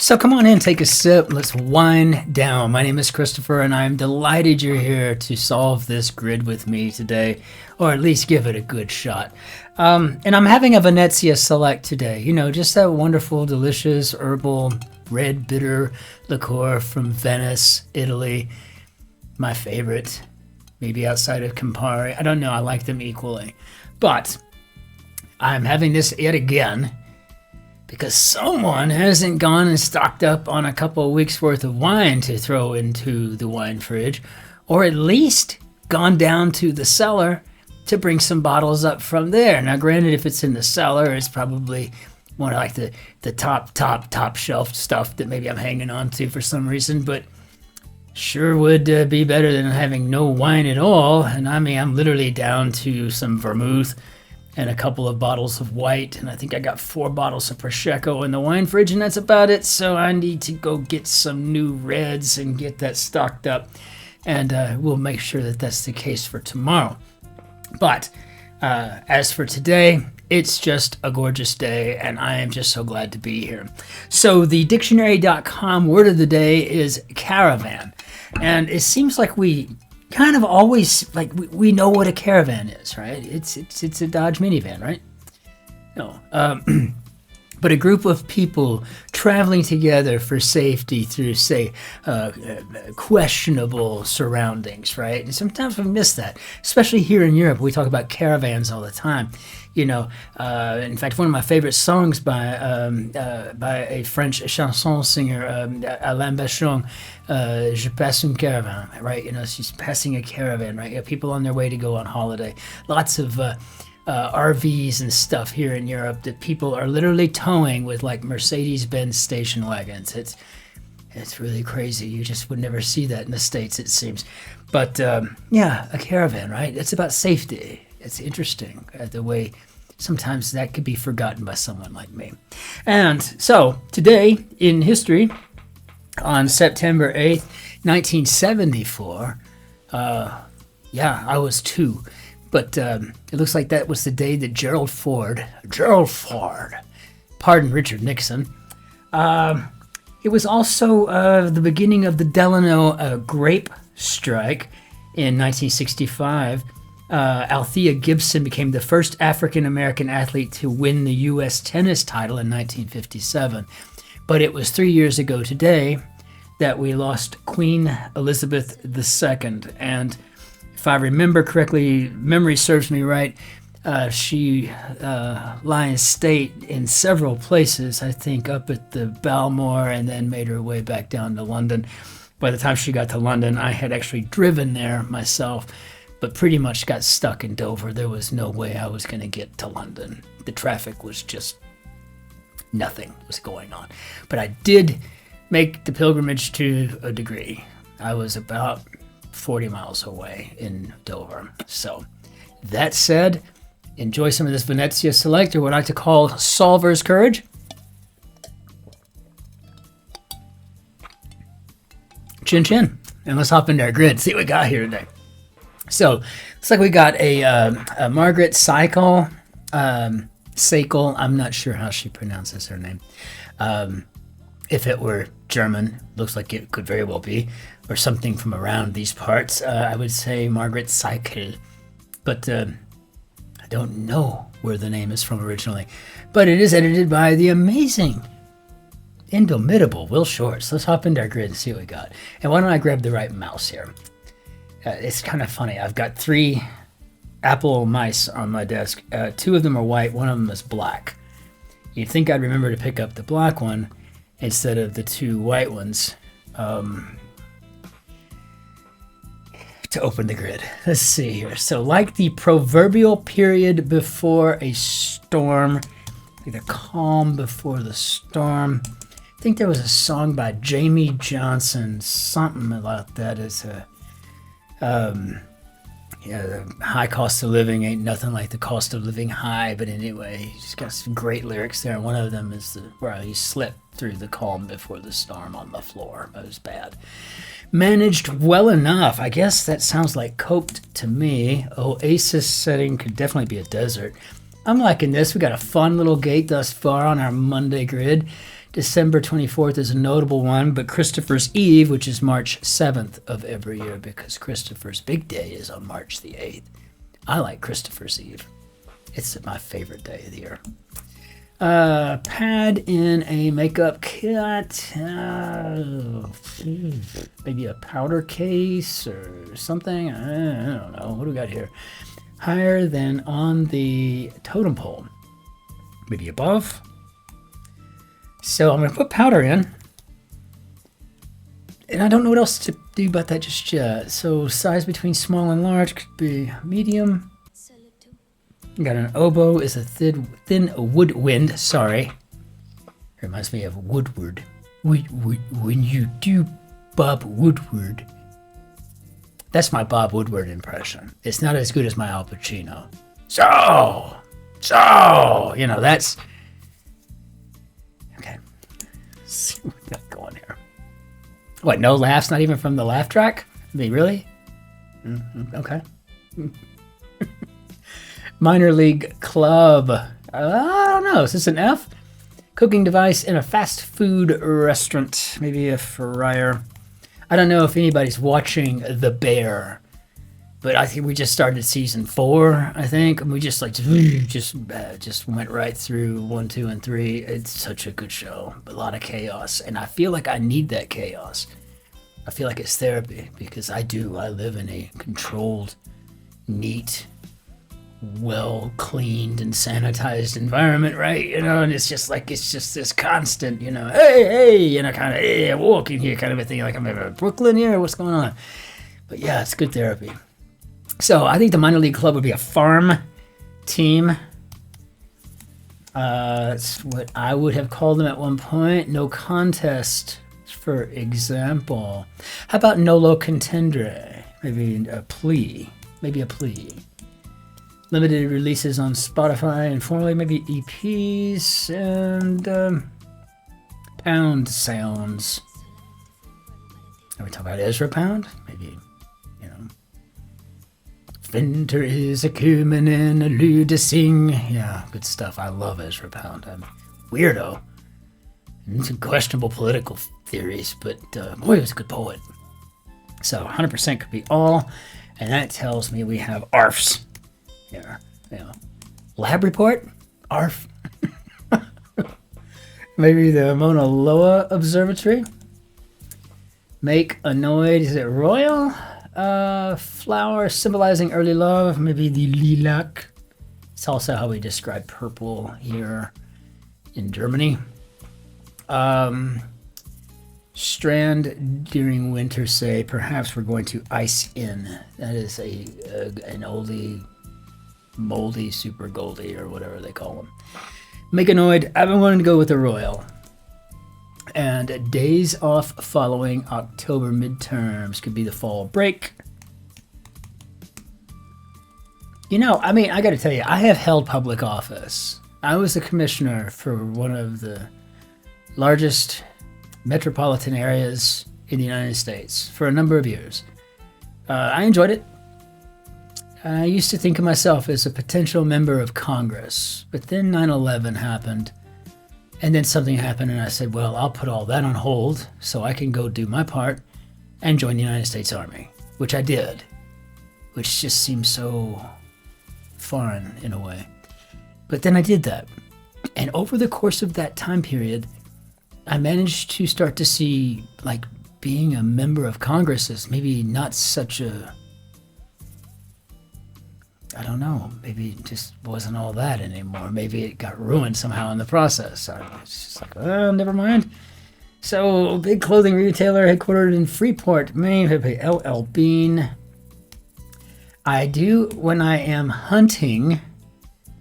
So come on in, take a sip, let's wind down. My name is Christopher, and I'm delighted you're here to solve this grid with me today, or at least give it a good shot. And I'm having a Venezia Select today. You know, just that wonderful, delicious, herbal, red, bitter liqueur from Venice, Italy. My favorite, maybe outside of Campari. I don't know, I like them equally. But I'm having this yet again because someone hasn't gone and stocked up on a couple of weeks worth of wine to throw into the wine fridge, or at least gone down to the cellar to bring some bottles up from there. Now, granted, if it's in the cellar, it's probably more like the top shelf stuff that maybe I'm hanging on to for some reason, but sure would be better than having no wine at all. And I mean, I'm literally down to some vermouth and a couple of bottles of white, and I think I got 4 bottles of Prosecco in the wine fridge, and that's about it. So I need to go get some new reds and get that stocked up, and we'll make sure that that's the case for tomorrow. But as for today, it's just a gorgeous day, and I am just so glad to be here. So the dictionary.com word of the day is caravan, and it seems like we kind of always, like, we know what a caravan is, right? It's a Dodge minivan, right? No, but a group of people traveling together for safety through, say, questionable surroundings, right? And sometimes we miss that, especially here in Europe. We talk about caravans all the time. You know, in fact, one of my favorite songs by a French chanson singer, Alain Bachung, Je passe une caravan, right? You know, she's passing a caravan, right? You know, people on their way to go on holiday. Lots of RVs and stuff here in Europe that people are literally towing with like Mercedes-Benz station wagons. It's really crazy. You just would never see that in the States, it seems. But yeah, a caravan, right? It's about safety. It's interesting the way sometimes that could be forgotten by someone like me. And so today in history, on September 8th, 1974, yeah, I was 2. But it looks like that was the day that Gerald Ford, pardon Richard Nixon. It was also the beginning of the Delano grape strike in 1965. Althea Gibson became the first African-American athlete to win the U.S. tennis title in 1957. But it was 3 years ago today that we lost Queen Elizabeth II. And if I remember correctly, memory serves me right, she lie in state in several places, I think up at the Balmoor, and then made her way back down to London. By the time she got to London, I had actually driven there myself, but pretty much got stuck in Dover. There was no way I was going to get to London. The traffic was just, nothing was going on. But I did make the pilgrimage to a degree. I was about 40 miles away in Dover. So that said, enjoy some of this Venezia Select, or what I like to call Solver's Courage. Cin-Cin. And let's hop into our grid, see what we got here today. So looks like we got a Margaret Seikel, Seikel. I'm not sure how she pronounces her name. If it were German, looks like it could very well be, or something from around these parts. I would say Margaret Seikel, but I don't know where the name is from originally. But it is edited by the amazing, indomitable Will Shorts. Let's hop into our grid and see what we got. And why don't I grab the right mouse here? It's kind of funny. I've got 3 Apple mice on my desk. 2 of them are white. One of them is black. You'd think I'd remember to pick up the black one instead of the 2 white ones to open the grid. Let's see here. So like the proverbial period before a storm, like the calm before the storm. I think there was a song by Jamie Johnson, something about that as a the high cost of living ain't nothing like the cost of living high. But anyway, he's got some great lyrics there. And one of them is where he slipped through the calm before the storm on the floor. It was bad. Managed well enough. I guess that sounds like coped to me. Oasis setting could definitely be a desert. I'm liking this. We got a fun little gate thus far on our Monday grid. December 24th is a notable one, but Christopher's Eve, which is March 7th of every year, because Christopher's big day is on March the 8th. I like Christopher's Eve. It's my favorite day of the year. Pad in a makeup kit. Maybe a powder case or something. I don't know. What do we got here? Higher than on the totem pole. Maybe above. So I'm going to put powder in. And I don't know what else to do about that just yet. So size between small and large could be medium. Got an oboe is a thin woodwind. Sorry. Reminds me of Woodward. When you do Bob Woodward. That's my Bob Woodward impression. It's not as good as my Al Pacino. So, you know, that's... Okay. Let's see what we got going here. What, no laughs? Not even from the laugh track? I mean, really? Okay. Minor League Club. I don't know. Is this an F? Cooking device in a fast food restaurant. Maybe a fryer. I don't know if anybody's watching The Bear, but I think we just started season 4. I think and we just went right through 1, 2, and 3. It's such a good show. A lot of chaos, and I feel like I need that chaos. I feel like it's therapy because I live in a controlled, neat, well cleaned and sanitized environment, right? You know, and it's just this constant, you know, hey, you know, kind of, hey, I'm walking here kind of a thing, like I'm in Brooklyn here, what's going on? But yeah, it's good therapy. So I think the minor league club would be a farm team. That's what I would have called them at one point. No contest, for example. How about nolo contendere? Maybe a plea. Limited releases on Spotify and formerly maybe EPs and pound sounds. Are we talking about Ezra Pound? Maybe, you know. Winter is a cumin and a lude sing. Yeah, good stuff. I love Ezra Pound. I'm a weirdo. And some questionable political theories, but boy, he was a good poet. So 100% could be all. And that tells me we have ARFs. Here, yeah. Lab report? ARF. Maybe the Mauna Loa Observatory. Make annoyed. Is it royal? Flower symbolizing early love. Maybe the lilac. It's also how we describe purple here in Germany. Strand during winter, say, perhaps we're going to ice in. That is an oldie, moldy, super goldie, or whatever they call them. Meganoid, I've been wanting to go with the royal. And days off following October midterms could be the fall break. You know, I mean, I got to tell you, I have held public office. I was the commissioner for one of the largest metropolitan areas in the United States for a number of years. I enjoyed it. I used to think of myself as a potential member of Congress, but then 9/11 happened, and then something happened, and I said, well, I'll put all that on hold so I can go do my part and join the United States Army, which I did, which just seems so foreign in a way. But then I did that, and over the course of that time period, I managed to start to see, like, being a member of Congress as maybe not such a, I don't know, maybe it just wasn't all that anymore. Maybe it got ruined somehow in the process. It's just like, oh, never mind. So, big clothing retailer headquartered in Freeport, Maine, LL Bean. I do, when I am hunting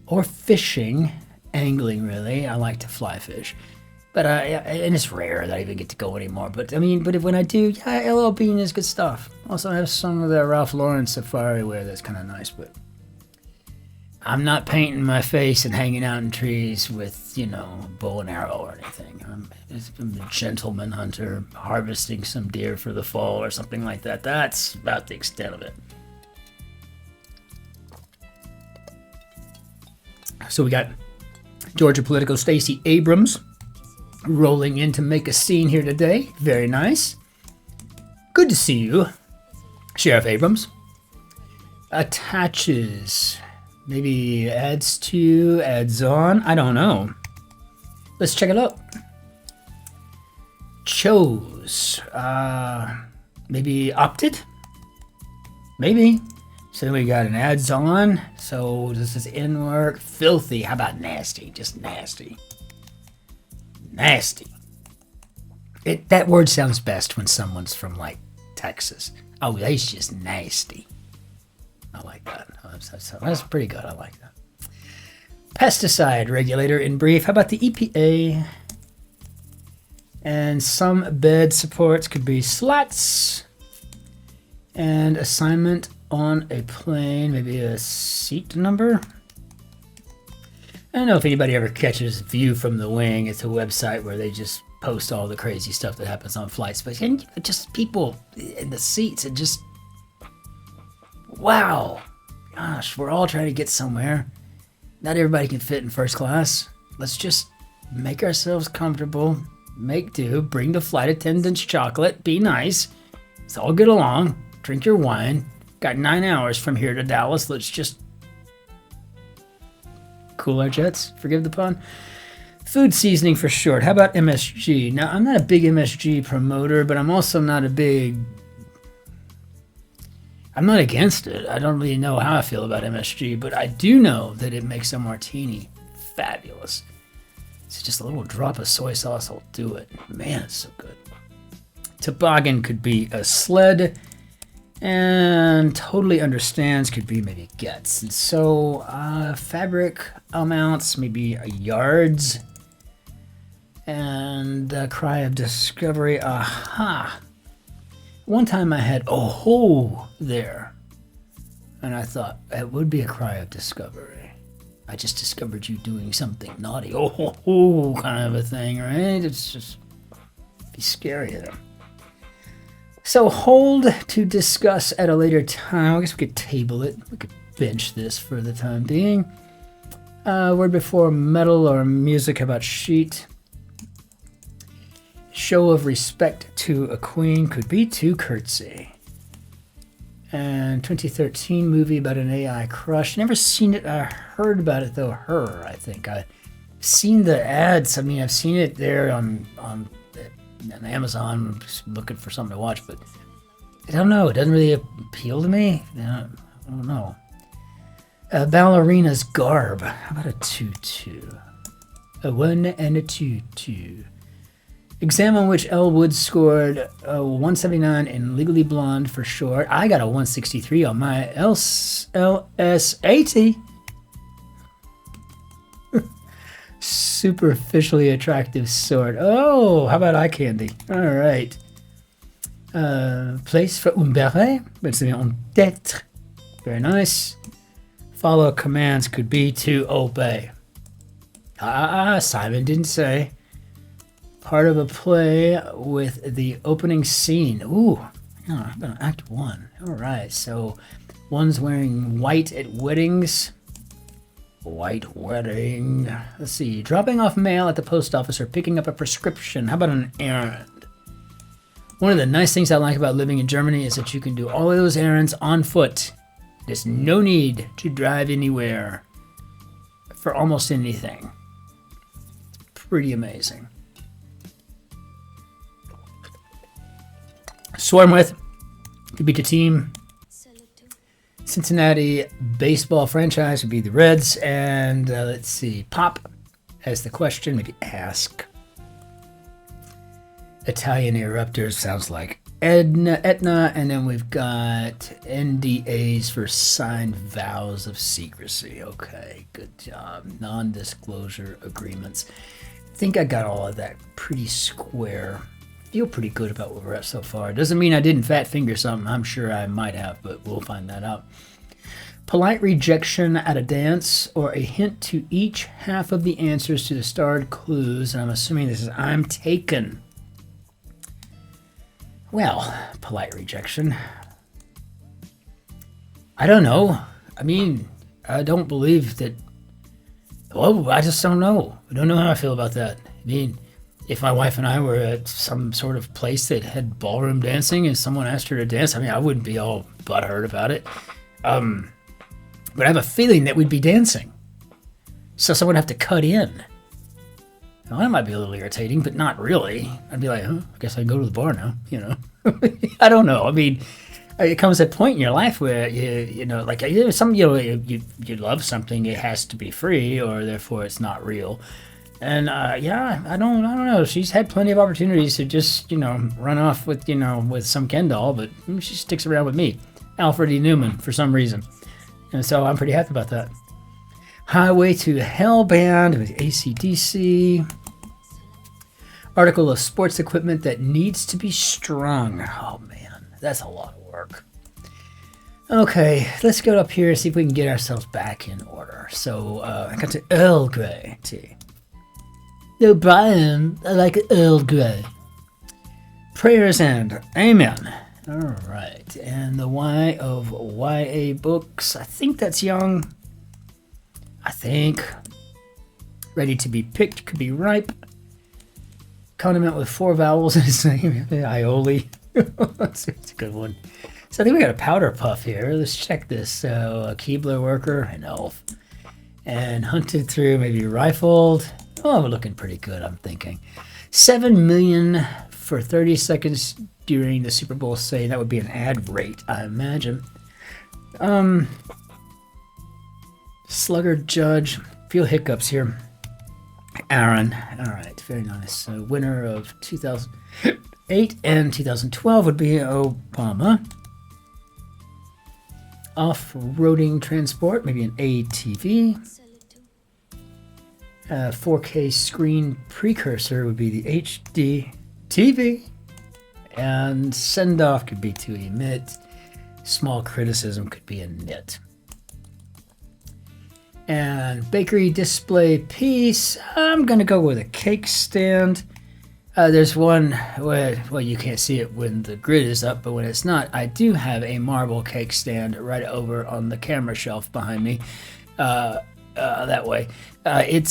or fishing, angling really, I like to fly fish. But and it's rare that I even get to go anymore. But I mean, when I do, yeah, LL Bean is good stuff. Also, I have some of the Ralph Lauren safari wear that's kind of nice. But I'm not painting my face and hanging out in trees with, you know, bow and arrow or anything. I'm a gentleman hunter, harvesting some deer for the fall or something like that. That's about the extent of it. So we got Georgia politico Stacey Abrams. rolling in to make a scene here today. Very nice. Good to see you, Sheriff Abrams. Attaches. Maybe adds to, adds on. I don't know. Let's check it out. Chose. Maybe opted? Maybe. So then we got an adds on. So does this in work? Filthy. How about nasty? Just nasty. Nasty. That word sounds best when someone's from like Texas. Oh, that's just nasty. I like that. That's pretty good. I like that. Pesticide regulator in brief. How about the EPA? And some bed supports could be slats. And assignment on a plane, maybe a seat number. I don't know if anybody ever catches View from the Wing. It's a website where they just post all the crazy stuff that happens on flights. But just people in the seats and just, wow. Gosh, we're all trying to get somewhere. Not everybody can fit in first class. Let's just make ourselves comfortable, make do, bring the flight attendants chocolate, be nice. Let's all get along, drink your wine. Got 9 hours from here to Dallas. Let's just cool our jets, forgive the pun. Food seasoning for short. How about MSG? Now, I'm not a big MSG promoter, but I'm also not I'm not against it. I don't really know how I feel about MSG, but I do know that it makes a martini fabulous. So just a little drop of soy sauce will do it. Man, it's so good. Toboggan could be a sled, and totally understands could be maybe gets. And so fabric amounts, maybe yards, and cry of discovery. Aha. One time I had a ho there, and I thought it would be a cry of discovery. I just discovered you doing something naughty. Oh, ho, ho, kind of a thing, right? It's just be scary there. So hold to discuss at a later time. I guess we could table it. We could bench this for the time being. Word before metal or music. How about sheet? Show of respect to a queen could be to curtsy. And 2013 movie about an AI crush. Never seen it. I heard about it though. Her, I think. I've seen the ads. I mean, I've seen it there on Amazon. I'm just looking for something to watch, but I don't know. It doesn't really appeal to me. I don't know. A ballerina's garb. How about a tutu? A 1 and a tutu. Examine which Elle Woods scored a 179 in Legally Blonde for short. I got a 163 on my LS80. Superficially attractive sort. Oh, how about eye candy? All right. Place for un beret. It's un tête. Very nice. Follow commands could be to obey. Simon didn't say. Part of a play with the opening scene. Ooh, I'm gonna act 1. All right, so one's wearing white at weddings. White wedding. Let's see. Dropping off mail at the post office or picking up a prescription. How about an errand? One of the nice things I like about living in Germany is that you can do all of those errands on foot. There's no need to drive anywhere for almost anything. It's pretty amazing. Swarm with could be the team. Cincinnati baseball franchise would be the Reds. And let's see, pop as the question, maybe ask. Italian eruptors sounds like Etna. And then we've got NDAs for signed vows of secrecy. Okay, good job. Non-disclosure agreements. I think I got all of that pretty square. Feel pretty good about where we're at so far. Doesn't mean I didn't fat finger something. I'm sure I might have, but we'll find that out. Polite rejection at a dance or a hint to each half of the answers to the starred clues. And I'm assuming this is I'm taken. Well, polite rejection. I don't know. I mean, I don't believe that. Well, I just don't know. I don't know how I feel about that. I mean, if my wife and I were at some sort of place that had ballroom dancing and someone asked her to dance, I mean, I wouldn't be all butthurt about it. But I have a feeling that we'd be dancing. So someone would have to cut in. Well, that might be a little irritating, but not really. I'd be like, I guess I can go to the bar now, I don't know. I mean, it comes at a point in your life where you love something, it has to be free, or therefore it's not real. And I don't know. She's had plenty of opportunities to just run off with with some Ken doll, but she sticks around with me, Alfred E. Newman, for some reason, and so I'm pretty happy about that. Highway to Hell Band with AC/DC. Article of sports equipment that needs to be strung. Oh man, that's a lot of work. Okay, let's go up here and see if we can get ourselves back in order. So I got to Earl Grey tea. No, Brian, I like Earl Grey. Prayers and Amen. All right, and the Y of YA books. I think that's young. I think. Ready to be picked, could be ripe. Condiment with 4 vowels in its name. Aioli. That's a good one. So I think we got a powder puff here. Let's check this. So a Keebler worker, an elf. And hunted through, maybe rifled. Oh, we're looking pretty good, I'm thinking. 7 million for 30 seconds during the Super Bowl, say that would be an ad rate, I imagine. Sluggard Judge, few hiccups here. Aaron, all right, very nice. So winner of 2008 and 2012 would be Obama. Off-roading transport, maybe an ATV. 4K screen precursor would be the HD TV. And send-off could be to emit. Small criticism could be a nit. And bakery display piece, I'm going to go with a cake stand. There's one where, well, you can't see it when the grid is up, but when it's not, I do have a marble cake stand right over on the camera shelf behind me. That way. I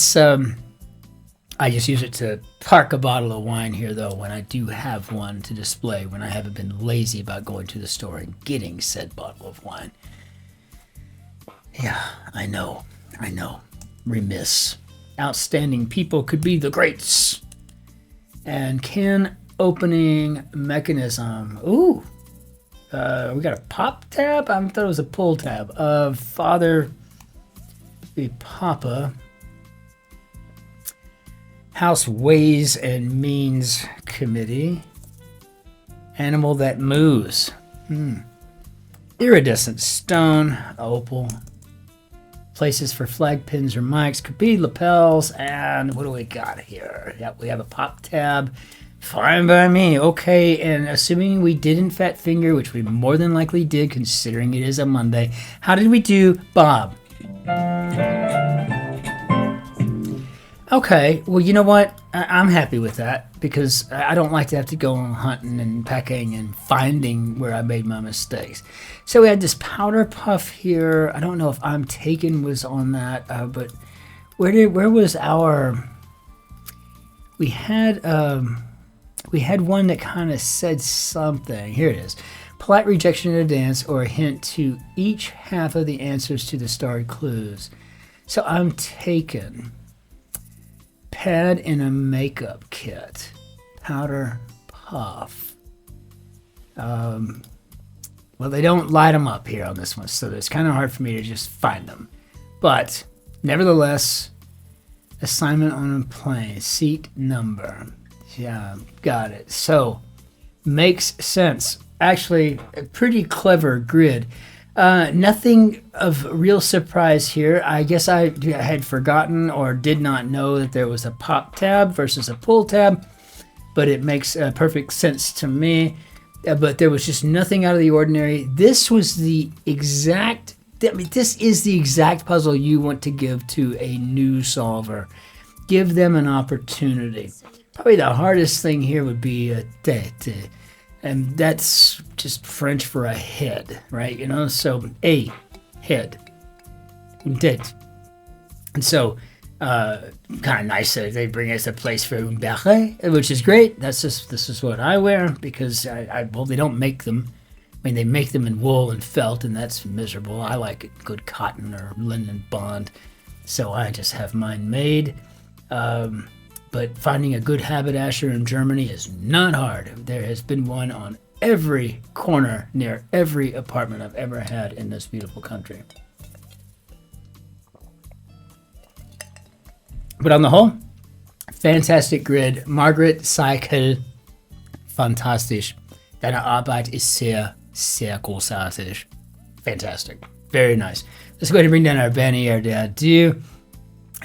just use it to park a bottle of wine here, though, when I do have one to display, when I haven't been lazy about going to the store and getting said bottle of wine. Yeah, I know. Remiss. Outstanding people could be the greats. And can opening mechanism. Ooh. We got a pop tab? I thought it was a pull tab. Father be Papa. House Ways and Means Committee. Animal that moves. Iridescent stone. Opal. Places for flag pins or mics. Could be lapels. And what do we got here? Yep, we have a pop tab. Fine by me. Okay, and assuming we didn't fat finger, which we more than likely did considering it is a Monday, how did we do, Bob? Okay, well, you know what? I'm happy with that because I don't like to have to go on hunting and pecking and finding where I made my mistakes. So we had this powder puff here. I don't know if I'm Taken was on that, but where was our? We had one that kind of said something. Here it is. Polite rejection in a dance or a hint to each half of the answers to the starred clues. So I'm Taken. Pad in a makeup kit. Powder puff. Well, they don't light them up here on this one, so it's kind of hard for me to just find them. But, nevertheless, assignment on a plane. Seat number. Yeah, got it. So, makes sense. Actually, a pretty clever grid. Nothing of real surprise here. I guess I had forgotten or did not know that there was a pop tab versus a pull tab, but it makes perfect sense to me. But there was just nothing out of the ordinary. This was the exact, this is the exact puzzle you want to give to a new solver. Give them an opportunity. Probably the hardest thing here would be a tête. And that's just French for a head, right? You know, so a head, tête. And so Kind of nice that they bring us a place for un beret, which is great. This is what I wear because well, they don't make them. I mean, they make them in wool and felt, and that's miserable. I like it good cotton or linen bond, so I just have mine made. But finding a good haberdasher in Germany is not hard. There has been one on every corner near every apartment I've ever had in this beautiful country. But on the whole, fantastic grid. Margaret, Seikel, fantastisch. Deine Arbeit ist sehr, sehr großartig. Fantastic. Very nice. Let's go ahead and bring down our bannière d'adieu.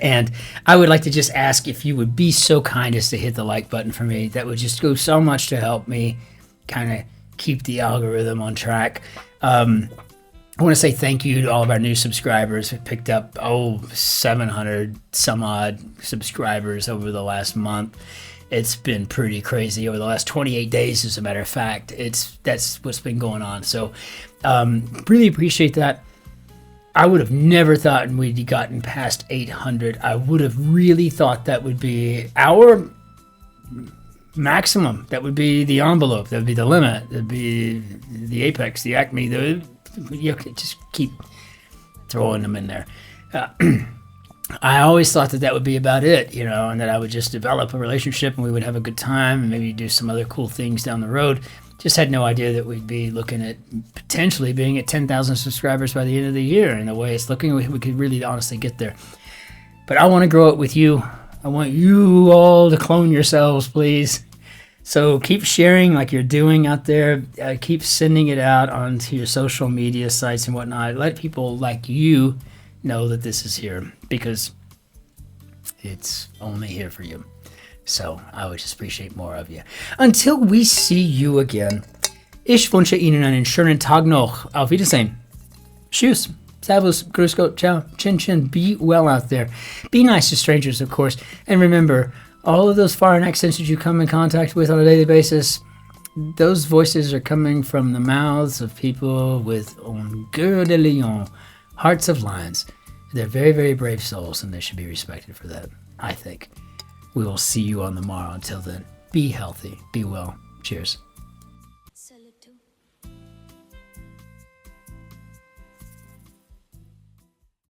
And I would like to just ask if you would be so kind as to hit the like button for me. That would just go so much to help me kind of keep the algorithm on track. I want to say thank you to all of our new subscribers. We picked up 700 some odd subscribers over the last month. It's been pretty crazy over the last 28 days, as a matter of fact. That's what's been going on. So really appreciate that. I would have never thought we'd gotten past 800. I would have really thought that would be our maximum. That would be the envelope. That would be the limit. That would be the apex, the acme. You just keep throwing them in there. I always thought that would be about it, and that I would just develop a relationship and we would have a good time and maybe do some other cool things down the road. Just had no idea that we'd be looking at potentially being at 10,000 subscribers by the end of the year. And the way it's looking, we could really honestly get there. But I want to grow it with you. I want you all to clone yourselves, please. So keep sharing like you're doing out there. Keep sending it out onto your social media sites and whatnot. Let people like you know that this is here, because it's only here for you. So I would just appreciate more of you. Until we see you again, ich wünsche Ihnen einen schönen Tag noch. Auf Wiedersehen. Tschüss. Servus. Grüß Gott. Ciao. Cin-Cin. Be well out there. Be nice to strangers, of course. And remember, all of those foreign accents that you come in contact with on a daily basis, those voices are coming from the mouths of people with un cœur de lion, hearts of lions. They're very, very brave souls, and they should be respected for that, I think. We will see you on the morrow. Until then, be healthy, be well. Cheers.